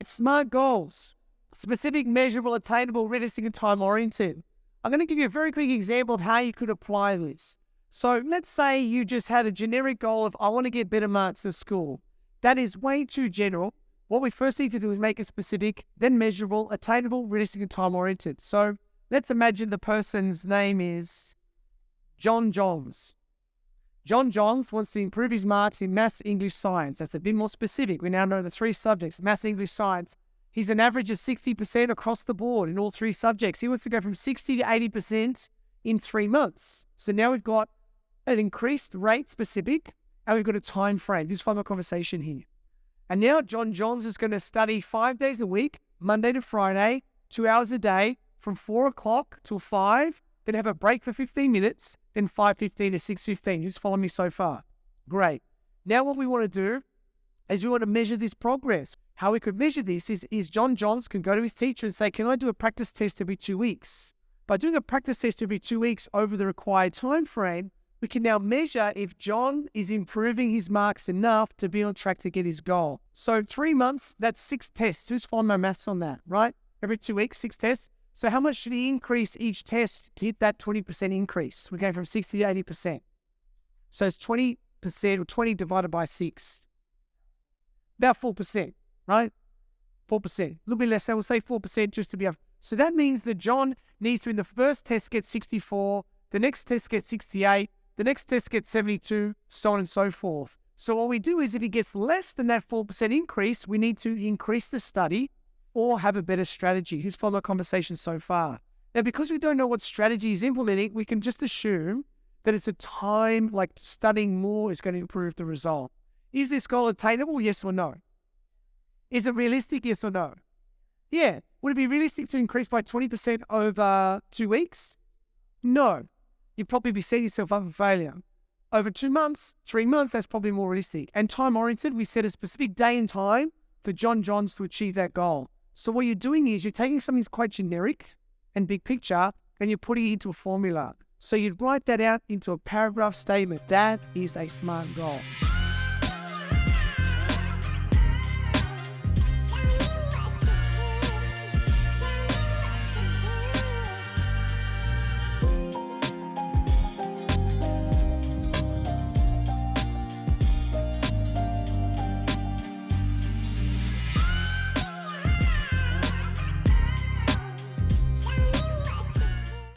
SMART goals: specific, measurable, attainable, realistic, and time-oriented. I'm going to give you a very quick example of how you could apply this. So let's say you just had a generic goal of, I want to get better marks in school. That is way too general. What we first need to do is make it specific, then measurable, attainable, realistic, and time-oriented. So let's imagine the person's name is John Johns. John Johns wants to improve his marks in maths, English, science. That's a bit more specific. We now know the 3 subjects, maths, English, science. He's an average of 60% across the board in all 3 subjects. He wants to go from 60 to 80% in 3 months. So now we've got an increased rate specific, and we've got a time frame. Just follow my conversation here. And now John Johns is going to study 5 days a week, Monday to Friday, 2 hours a day, from 4 o'clock till 5, then have a break for 15 minutes, then 5:15 to 6:15. You just follow me so far? Great. Now what we want to do is we want to measure this progress. How we could measure this is John Johns can go to his teacher and say, can I do a practice test every 2 weeks? By doing a practice test every 2 weeks over the required time frame, we can now measure if John is improving his marks enough to be on track to get his goal. So 3 months, that's 6 tests. Who's following my maths on that, right? Every 2 weeks, 6 tests. So how much should he increase each test to hit that 20% increase? We're going from 60 to 80%. So it's 20% or 20 divided by 6. About 4%, right? 4%. A little bit less, we'll say 4% just to be up. So that means that John needs to, in the first test, get 64, the next test gets 68, the next test gets 72, so on and so forth. So what we do is if he gets less than that 4% increase, we need to increase the study or have a better strategy. Who's followed the conversation so far? Now, because we don't know what strategy he's implementing, we can just assume that it's a time, like studying more is going to improve the result. Is this goal attainable? Yes or no? Is it realistic? Yes or no? Yeah. Would it be realistic to increase by 20% over 2 weeks? No. You'd probably be setting yourself up for failure. Over 2 months, 3 months, that's probably more realistic. And time-oriented, we set a specific day and time for John Johns to achieve that goal. So what you're doing is you're taking something that's quite generic and big picture, and you're putting it into a formula. So you'd write that out into a paragraph statement. That is a SMART goal.